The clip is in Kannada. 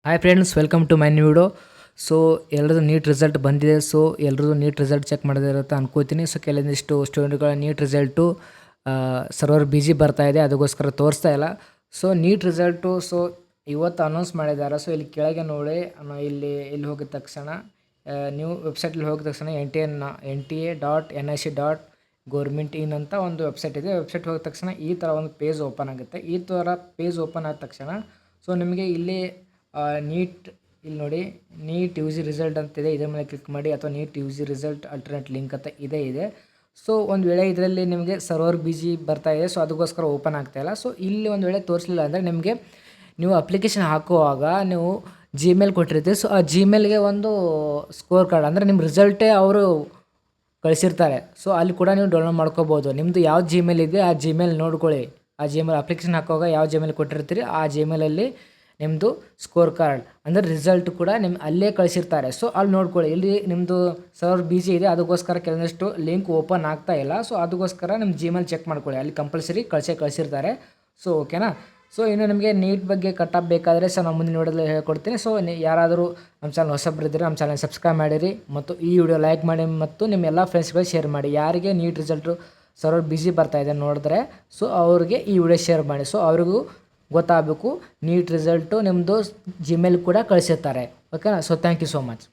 Hi friends, welcome to my new video. So ಎಲ್ಲರದ್ದು ನೀಟ್ ರಿಸಲ್ಟ್ ಬಂದಿದೆ. ಸೊ ಎಲ್ಲರದ್ದು ನೀಟ್ ರಿಸಲ್ಟ್ ಚೆಕ್ ಮಾಡೋದಿರುತ್ತೆ ಅನ್ಕೋತೀನಿ. ಸೊ ಕೆಲವೊಂದಿಷ್ಟು ಸ್ಟೂಡೆಂಟ್ಗಳ ನೀಟ್ ರಿಸಲ್ಟು ಸರ್ವರ್ ಬಿಜಿ ಬರ್ತಾ ಇದೆ, ಅದಕ್ಕೋಸ್ಕರ ತೋರಿಸ್ತಾ ಇಲ್ಲ. ಸೊ ನೀಟ್ ರಿಸಲ್ಟು ಇವತ್ತು ಅನೌನ್ಸ್ ಮಾಡಿದ್ದಾರೆ. ಸೊ ಇಲ್ಲಿ ಕೆಳಗೆ ನೋಡಿ, ಇಲ್ಲಿ ಹೋಗಿದ ತಕ್ಷಣ ನೀವು ವೆಬ್ಸೈಟಲ್ಲಿ ಹೋಗಿದ ತಕ್ಷಣ NTA.nic.government.in ಅಂತ ಒಂದು ವೆಬ್ಸೈಟ್ ಇದೆ. ವೆಬ್ಸೈಟ್ ಹೋಗಿದ ತಕ್ಷಣ ಈ ಥರ ಒಂದು ಪೇಜ್ ಓಪನ್ ಆಗುತ್ತೆ. ಈ ಥರ ಪೇಜ್ ಓಪನ್ ಆದ ತಕ್ಷಣ ಸೊ ನಿಮಗೆ ಇಲ್ಲಿ ನೀಟ್ ಇಲ್ಲಿ ನೋಡಿ, ನೀಟ್ ಯು ಜಿ ರಿಸಲ್ಟ್ ಅಂತಿದೆ. ಇದರ ಮೇಲೆ ಕ್ಲಿಕ್ ಮಾಡಿ, ಅಥವಾ NEET U G result alternate link ಅಂತ ಇದೆ. ಸೊ ಒಂದು ವೇಳೆ ಇದರಲ್ಲಿ ನಿಮಗೆ ಸರ್ವರ್ ಬಿಜಿ ಬರ್ತಾ ಇದೆ, ಸೊ ಅದಕ್ಕೋಸ್ಕರ ಓಪನ್ ಆಗ್ತಾಯಿಲ್ಲ. ಸೊ ಇಲ್ಲಿ ಒಂದು ವೇಳೆ ತೋರಿಸಲಿಲ್ಲ ಅಂದರೆ ನಿಮಗೆ ನೀವು ಅಪ್ಲಿಕೇಶನ್ ಹಾಕುವಾಗ ನೀವು ಜಿಮೇಲ್ ಕೊಟ್ಟಿರ್ತೀವಿ. ಸೊ ಆ ಜಿಮೇಲ್ಗೆ ಒಂದು ಸ್ಕೋರ್ ಕಾರ್ಡ್ ಅಂದರೆ ನಿಮ್ಮ ರಿಸಲ್ಟೇ ಅವರು ಕಳಿಸಿರ್ತಾರೆ. ಸೊ ಅಲ್ಲಿ ಕೂಡ ನೀವು ಡೌನ್ಲೋಡ್ ಮಾಡ್ಕೋಬೋದು. ನಿಮ್ಮದು ಯಾವ ಜಿಮೇಲ್ ಇದೆ ಆ ಜಿಮೇಲ್ ನೋಡ್ಕೊಳ್ಳಿ. ಆ ಜಿಮೇಲ್ ಅಪ್ಲಿಕೇಶನ್ ಹಾಕುವಾಗ ಯಾವ ಜಿಮೇಲ್ ಕೊಟ್ಟಿರ್ತೀರಿ ಆ ಜಿಮೇಲಲ್ಲಿ ನಿಮ್ಮದು ಸ್ಕೋರ್ ಕಾರ್ಡ್ ಅಂದರೆ ರಿಸಲ್ಟ್ ಕೂಡ ಅಲ್ಲೇ ಕಳಿಸಿರ್ತಾರೆ. ಸೊ ಅಲ್ಲಿ ನೋಡ್ಕೊಳ್ಳಿ. ಇಲ್ಲಿ ನಿಮ್ಮದು ಸರ್ವರ್ ಬಿಜಿ ಇದೆ, ಅದಕ್ಕೋಸ್ಕರ ಕೆಲವೊಂದಿಷ್ಟು ಲಿಂಕ್ ಓಪನ್ ಆಗ್ತಾ ಇಲ್ಲ. ಸೊ ಅದಕ್ಕೋಸ್ಕರ ನಿಮ್ಮ ಜಿಮೇಲ್ ಚೆಕ್ ಮಾಡ್ಕೊಳ್ಳಿ, ಅಲ್ಲಿ ಕಂಪಲ್ಸರಿ ಕಳಿಸಿರ್ತಾರೆ. ಸೊ ಓಕೆನಾ. ಸೊ ಇನ್ನು ನಿಮಗೆ ನೀಟ್ ಬಗ್ಗೆ ಕಟ್ ಬೇಕಾದರೆ ನಾನು ಮುಂದಿನ ವಿಡಿಯೋದಲ್ಲಿ ಹೇಳ್ಕೊಡ್ತೀನಿ. ಸೊ ಯಾರಾದರೂ ನಮ್ಮ ಚಾನಲ್ ಹೊಸಬರಿದ್ದರೆ ನಮ್ಮ ಚಾನಲ್ ಸಬ್ಸ್ಕ್ರೈಬ್ ಮಾಡಿರಿ, ಮತ್ತು ಈ ವಿಡಿಯೋ ಲೈಕ್ ಮಾಡಿ, ಮತ್ತು ನಿಮ್ಮ ಎಲ್ಲ ಫ್ರೆಂಡ್ಸ್ಗಳಿಗೆ ಶೇರ್ ಮಾಡಿ. ಯಾರಿಗೆ ನೀಟ್ ರಿಸಲ್ಟು ಸರ್ವರ್ ಬಿಜಿ ಬರ್ತಾಯಿದೆ ನೋಡಿದ್ರೆ ಸೊ ಅವ್ರಿಗೆ ಈ ವಿಡಿಯೋ ಶೇರ್ ಮಾಡಿ. ಸೊ ಅವ್ರಿಗೂ ಗೊತ್ತಾಗಬೇಕು ನೀಟ್ ರಿಸಲ್ಟು ನಿಮ್ಮದು ಜಿಮೇಲ್ ಕೂಡ ಕಳಿಸಿರ್ತಾರೆ. ಓಕೆನಾ. So thank you so much.